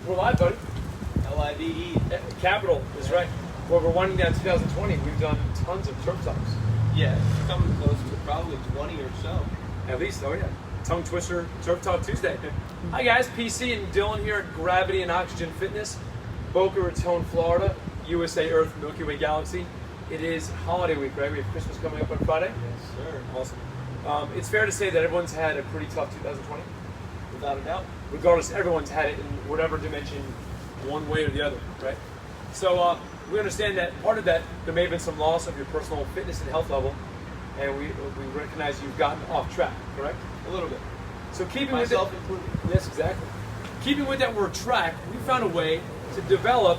We're live, buddy. LIVE. Capital is right. Well, we're winding down 2020. We've done tons of turf talks. Yeah, it's coming close to probably 20 or so. At least, oh yeah. Tongue Twister Turf Talk Tuesday. Hi guys, PC and Dylan here at Gravity and Oxygen Fitness, Boca Raton, Florida, USA Earth, Milky Way Galaxy. It is holiday week, right? We have Christmas coming up on Friday. Yes, sir. Awesome. It's fair to say that everyone's had a pretty tough 2020. Without a doubt. Regardless, everyone's had it in whatever dimension, one way or the other, right? So we understand that part of that, there may have been some loss of your personal fitness and health level, and we recognize you've gotten off track, correct? A little bit. So keeping Myself with included. that, yes, exactly. Keeping with that word track, we found a way to develop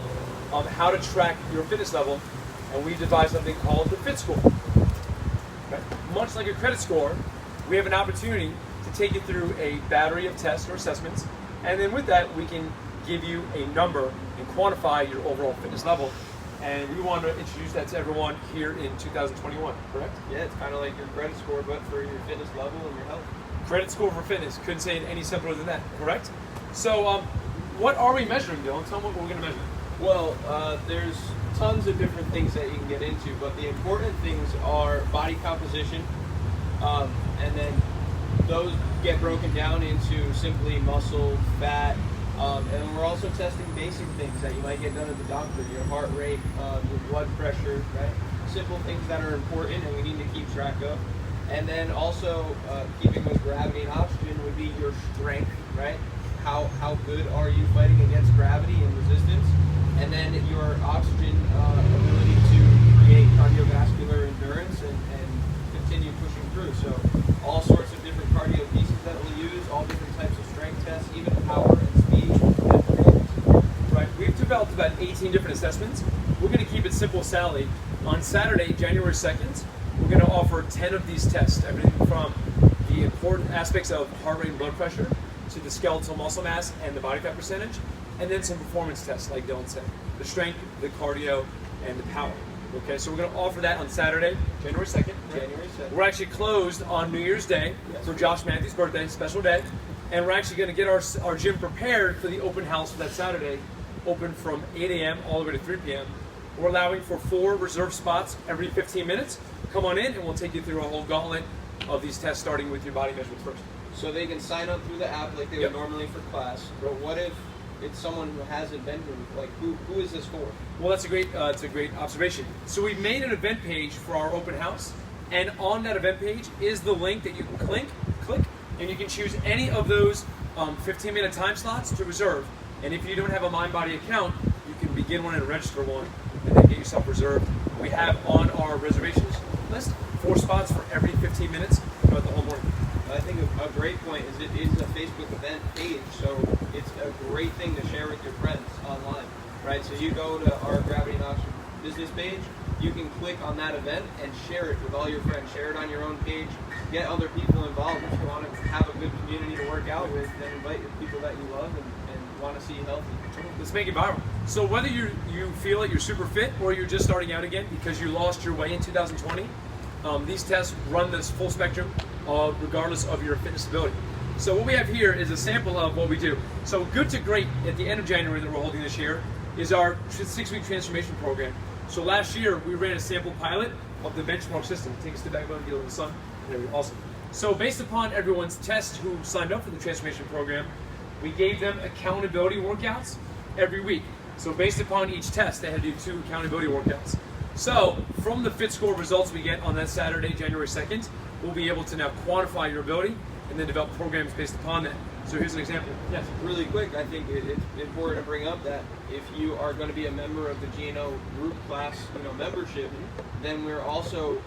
how to track your fitness level, and we devised something called the Fit Score. Right? Much like a credit score, we have an opportunity to take you through a battery of tests or assessments, and then with that, we can give you a number and quantify your overall fitness level. And we want to introduce that to everyone here in 2021, correct? Yeah, it's kind of like your credit score, but for your fitness level and your health. Credit score for fitness. Couldn't say it any simpler than that, correct? So what are we measuring, Dylan? Tell me what we're going to measure. Well, there's tons of different things that you can get into, but the important things are body composition, and then those get broken down into simply muscle, fat, and we're also testing basic things that you might get done at the doctor, your heart rate, your blood pressure, right? Simple things that are important and we need to keep track of. And then also keeping with gravity and oxygen would be your strength, right? How good are you fighting against gravity and resistance? And then your oxygen ability to create cardiovascular endurance and continue pushing through. So all sorts of different cardio pieces that we'll use, all different types of strength tests, even power and speed and performance. Right, we've developed about 18 different assessments. We're going to keep it simple, Sally. On Saturday, January 2nd, we're going to offer 10 of these tests, everything from the important aspects of heart rate and blood pressure to the skeletal muscle mass and the body fat percentage, and then some performance tests, like Dylan said, the strength, the cardio, and the power. Okay, so we're going to offer that on Saturday, January 2nd. January 2nd. We're actually closed on New Year's Day for Josh Matthews' birthday, special day, and we're actually going to get our gym prepared for the open house for that Saturday, open from 8 a.m. all the way to 3 p.m. We're allowing for 4 reserved spots every 15 minutes. Come on in and we'll take you through a whole gauntlet of these tests, starting with your body measurements first. So they can sign up through the app like they would normally for class, but what if it's someone who hasn't been here? Like, who is this for? Well, that's a great observation. So we've made an event page for our open house, and on that event page is the link that you can click, and you can choose any of those 15-minute time slots to reserve. And if you don't have a MindBody account, you can begin one and register one, and then get yourself reserved. We have on our reservations list 4 spots for every 15 minutes throughout the whole morning. I think a great point is it is a Facebook event page, so it's a great thing to share with your friends online, right? So you go to our Gravity and Oxygen business page, you can click on that event and share it with all your friends. Share it on your own page. Get other people involved. If you want to have a good community to work out with, then invite the people that you love and want to see you healthy. Let's make it viral. So whether you feel like you're super fit or you're just starting out again because you lost your way in 2020, these tests run this full spectrum regardless of your fitness ability. So what we have here is a sample of what we do. So Good to Great at the end of January that we're holding this year is our 6-week transformation program. So last year we ran a sample pilot of the benchmark system. Take a step back and deal with the sun. There we go. Awesome. So based upon everyone's test who signed up for the transformation program, we gave them accountability workouts every week. So based upon each test, they had to do 2 accountability workouts. So from the Fit Score results we get on that Saturday, January 2nd, we'll be able to now quantify your ability and then develop programs based upon that. So here's an example. Yes. Really quick, I think it's important to bring up that if you are going to be a member of the GNO group class, membership, then we're also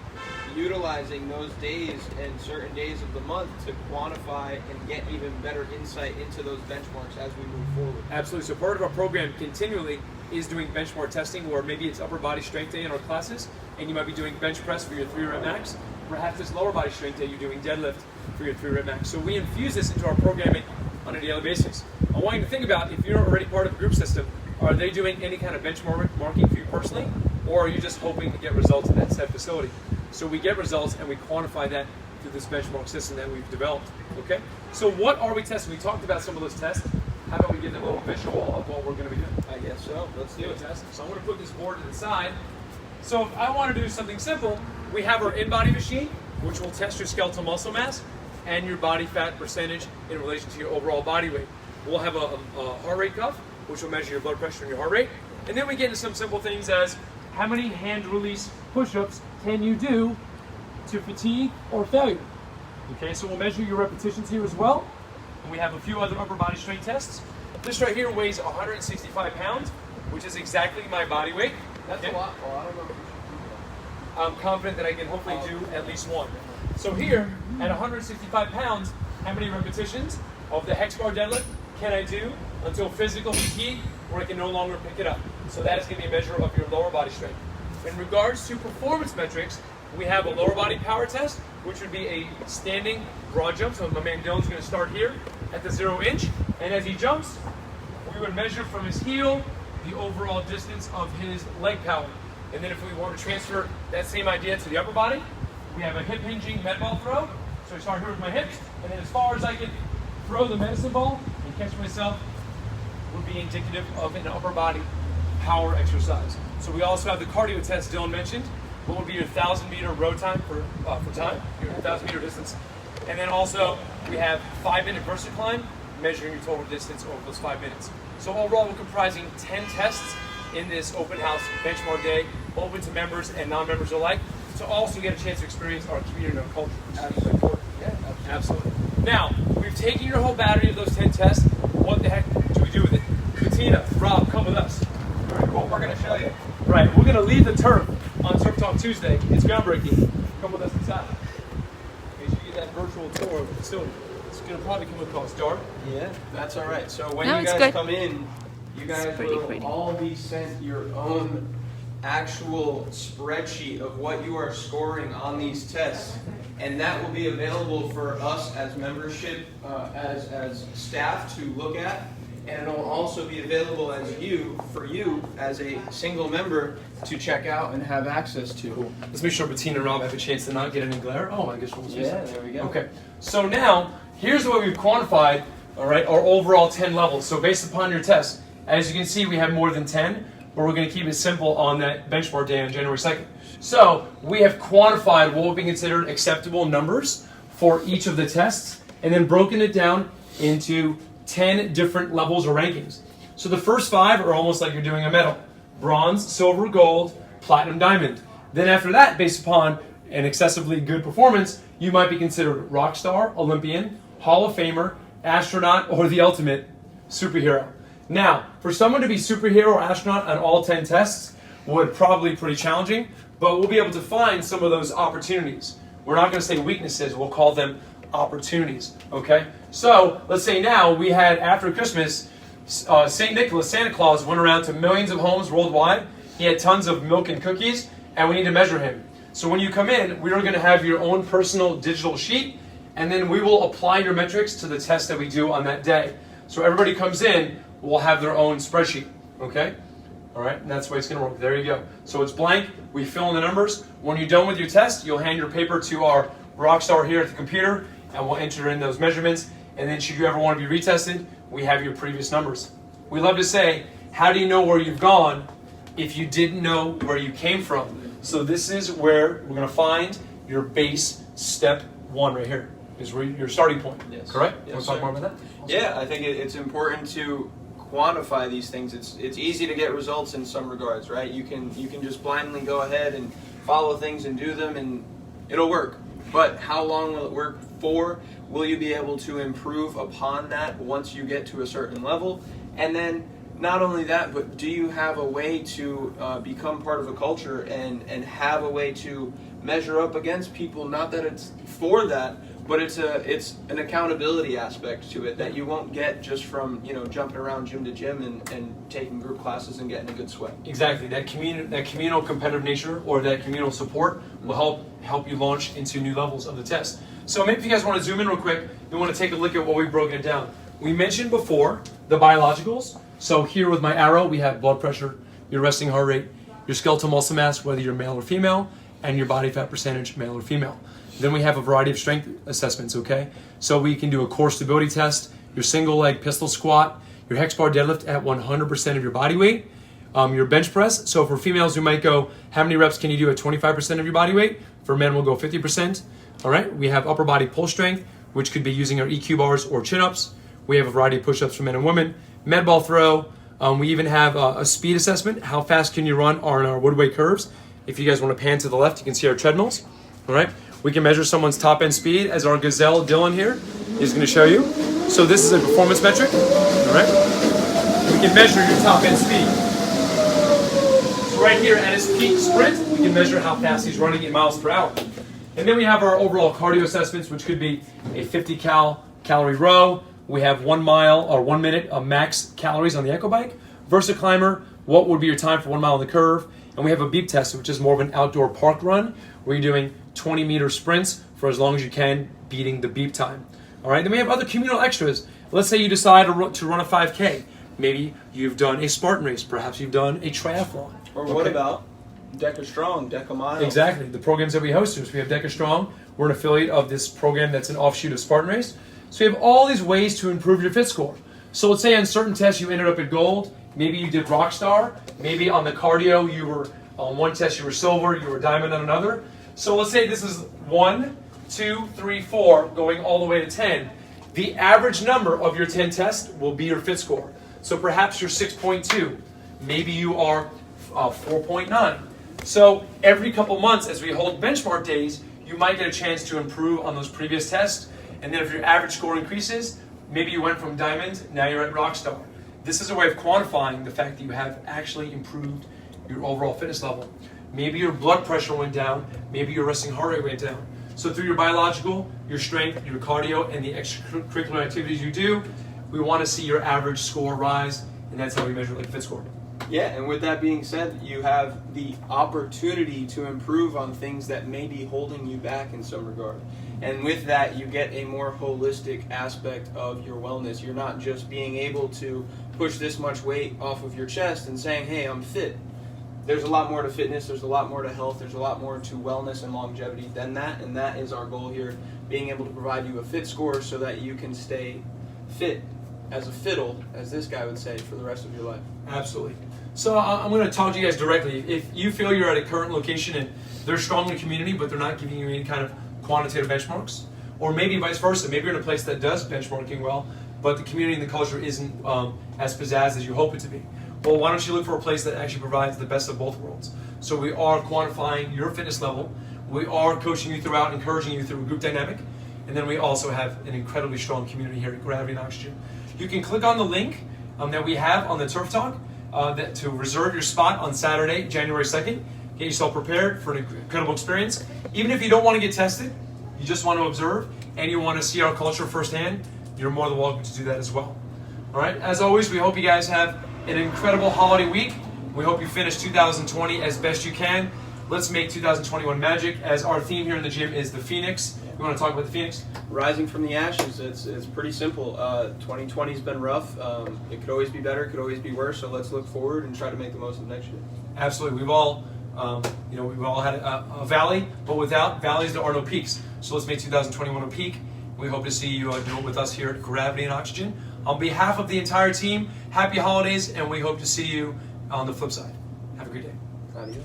utilizing those days and certain days of the month to quantify and get even better insight into those benchmarks as we move forward. Absolutely. So part of our program continually is doing benchmark testing, where maybe it's upper body strength day in our classes, and you might be doing bench press for your 3-rep max. Perhaps it's lower body strength day, you're doing deadlift for your 3-rep max. So we infuse this into our programming on a daily basis. I want you to think about, if you're already part of the group system, are they doing any kind of benchmarking for you personally, or are you just hoping to get results in that said facility? So we get results and we quantify that through this benchmark system that we've developed. Okay? So what are we testing? We talked about some of those tests. How about we we get them a little visual of what we're going to be doing. I guess so. Let's do it. Fantastic. So I'm going to put this board to the side. So if I want to do something simple, we have our in-body machine, which will test your skeletal muscle mass and your body fat percentage in relation to your overall body weight. We'll have a heart rate cuff, which will measure your blood pressure and your heart rate. And then we get into some simple things as how many hand release push-ups can you do to fatigue or failure. Okay, so we'll measure your repetitions here as well. And we have a few other upper body strength tests. This right here weighs 165 pounds, which is exactly my body weight. That's a lot. Well, I don't know if we should do that. I'm confident that I can hopefully do at least one. So here, at 165 pounds, how many repetitions of the hex bar deadlift can I do until physical fatigue where I can no longer pick it up? So that is going to be a measure of your lower body strength. In regards to performance metrics, we have a lower body power test, which would be a standing broad jump. So my man Dylan's going to start here at the 0 inch. And as he jumps, we would measure from his heel the overall distance of his leg power. And then if we want to transfer that same idea to the upper body, we have a hip hinging med ball throw. So I start here with my hips, and then as far as I can throw the medicine ball and catch myself would be indicative of an upper body power exercise. So we also have the cardio test Dylan mentioned. What would be your 1,000-meter row time for time, your 1,000-meter distance. And then also we have 5-minute VersaClimb, measuring your total distance over those 5 minutes. So overall, we're comprising 10 tests in this open house benchmark day, open to members and non-members alike, to also get a chance to experience our community and our culture, which is really important. Yeah, Absolutely. Now, we've taken your whole battery of those 10 tests. What the heck do we do with it? Bettina, Rob, come with us. All right, cool. We're going to show you. Right, we're going to leave the turf on Turf Talk Tuesday. It's groundbreaking. Come with us inside. Make sure you get that virtual tour of the facility. It's going to probably come across dark. Yeah, that's all right. So when No, you it's guys good. come in, you guys will pretty. all be sent your own actual spreadsheet of what you are scoring on these tests, and that will be available for us as membership, as staff to look at, and it will also be available for you as a single member to check out and have access to. Let's make sure Bettina and Rob have a chance to not get any glare. Oh, I guess we'll see. Yeah, there we go. Okay, so now here's the way we've quantified, all right, our overall 10 levels. So based upon your test, as you can see, we have more than 10, but we're going to keep it simple on that benchmark day on January 2nd. So we have quantified what would be considered acceptable numbers for each of the tests, and then broken it down into 10 different levels or rankings. So the first 5 are almost like you're doing a medal: bronze, silver, gold, platinum, diamond. Then after that, based upon an excessively good performance, you might be considered rock star, Olympian, Hall of Famer, astronaut, or the ultimate superhero. Now, for someone to be superhero or astronaut on all 10 tests would probably be pretty challenging, but we'll be able to find some of those opportunities. We're not going to say weaknesses, we'll call them opportunities, okay? So, let's say now we had, after Christmas, St. Nicholas, Santa Claus, went around to millions of homes worldwide. He had tons of milk and cookies, and we need to measure him. So when you come in, we are going to have your own personal digital sheet, and then we will apply your metrics to the test that we do on that day. So everybody comes in, will have their own spreadsheet, okay? All right, and that's the way it's going to work. There you go. So it's blank. We fill in the numbers. When you're done with your test, you'll hand your paper to our Rockstar here at the computer, and we'll enter in those measurements. And then should you ever want to be retested, we have your previous numbers. We love to say, how do you know where you've gone if you didn't know where you came from? So this is where we're going to find your base step 1 right here, is where your starting point. Yes. Correct? Yes, Want to talk sir. more about that? Yeah, I think it's important to quantify these things. It's easy to get results in some regards, right? You can just blindly go ahead and follow things and do them, and it'll work. But how long will it work for? Will you be able to improve upon that once you get to a certain level? And then not only that, but do you have a way to become part of a culture and have a way to measure up against people? Not that it's for that, but it's an accountability aspect to it that you won't get just from jumping around gym to gym and taking group classes and getting a good sweat. Exactly. That communal competitive nature, or that communal support, will help you launch into new levels of the test. So maybe if you guys want to zoom in real quick, you want to take a look at what we've broken it down. We mentioned before the biologicals. So here with my arrow, we have blood pressure, your resting heart rate, your skeletal muscle mass, whether you're male or female, and your body fat percentage, male or female. Then we have a variety of strength assessments, okay? So we can do a core stability test, your single leg pistol squat, your hex bar deadlift at 100% of your body weight, your bench press. So for females, we might go, how many reps can you do at 25% of your body weight? For men, we'll go 50%. All right, we have upper body pull strength, which could be using our EQ bars or chin-ups. We have a variety of push-ups for men and women. Med ball throw. We even have a speed assessment. How fast can you run on our Woodway curves? If you guys want to pan to the left, you can see our treadmills. All right, we can measure someone's top end speed, as our gazelle Dylan here is going to show you. So this is a performance metric. All right, we can measure your top end speed. So right here at his peak sprint, we can measure how fast he's running in miles per hour. And then we have our overall cardio assessments, which could be a 50 calorie row. We have 1 mile or 1 minute of max calories on the Echo Bike. Versa Climber, what would be your time for 1 mile on the curve? And we have a beep test, which is more of an outdoor park run, where you're doing 20-meter sprints for as long as you can, beating the beep time. All right, then we have other communal extras. Let's say you decide to run a 5K. Maybe you've done a Spartan race. Perhaps you've done a triathlon. Or what about Deca Strong, Deca Miles? Exactly. The programs that we host, so we have Deca Strong. We're an affiliate of this program that's an offshoot of Spartan Race. So you have all these ways to improve your fit score. So let's say on certain tests you ended up at gold. Maybe you did Rockstar. Maybe on the cardio you were, on one test you were silver, you were diamond on another. So let's say this is 1, 2, 3, 4, going all the way to 10. The average number of your 10 tests will be your fit score. So perhaps you're 6.2. Maybe you are 4.9. So every couple months as we hold benchmark days, you might get a chance to improve on those previous tests. And then if your average score increases, maybe you went from diamond, now you're at rockstar. This is a way of quantifying the fact that you have actually improved your overall fitness level. Maybe your blood pressure went down, maybe your resting heart rate went down. So through your biological, your strength, your cardio, and the extracurricular activities you do, we want to see your average score rise, and that's how we measure like fit score. Yeah, and with that being said, you have the opportunity to improve on things that may be holding you back in some regard. And with that, you get a more holistic aspect of your wellness. You're not just being able to push this much weight off of your chest and saying, hey, I'm fit. There's a lot more to fitness, there's a lot more to health, there's a lot more to wellness and longevity than that, and that is our goal here, being able to provide you a fit score so that you can stay fit as a fiddle, as this guy would say, for the rest of your life. Absolutely. So I'm going to talk to you guys directly. If you feel you're at a current location and they're strong in the community, but they're not giving you any kind of quantitative benchmarks, or maybe vice versa, maybe you're in a place that does benchmarking well, but the community and the culture isn't as pizzazz as you hope it to be. Well, why don't you look for a place that actually provides the best of both worlds? So we are quantifying your fitness level, we are coaching you throughout, encouraging you through a group dynamic, and then we also have an incredibly strong community here at Gravity and Oxygen. You can click on the link that we have on the Turf Talk to reserve your spot on Saturday, January 2nd. Get yourself prepared for an incredible experience. Even if you don't want to get tested, you just want to observe, and you want to see our culture firsthand, you're more than welcome to do that as well. All right, as always, we hope you guys have an incredible holiday week. We hope you finish 2020 as best you can. Let's make 2021 magic, as our theme here in the gym is the Phoenix. You want to talk about the Phoenix? Rising from the ashes. It's pretty simple. 2020 has been rough. It could always be better. It could always be worse. So let's look forward and try to make the most of next year. Absolutely. We've all had a valley, but without valleys there are no peaks. So let's make 2021 a peak. We hope to see you do it with us here at Gravity and Oxygen. On behalf of the entire team, happy holidays, and we hope to see you on the flip side. Have a great day. Adios.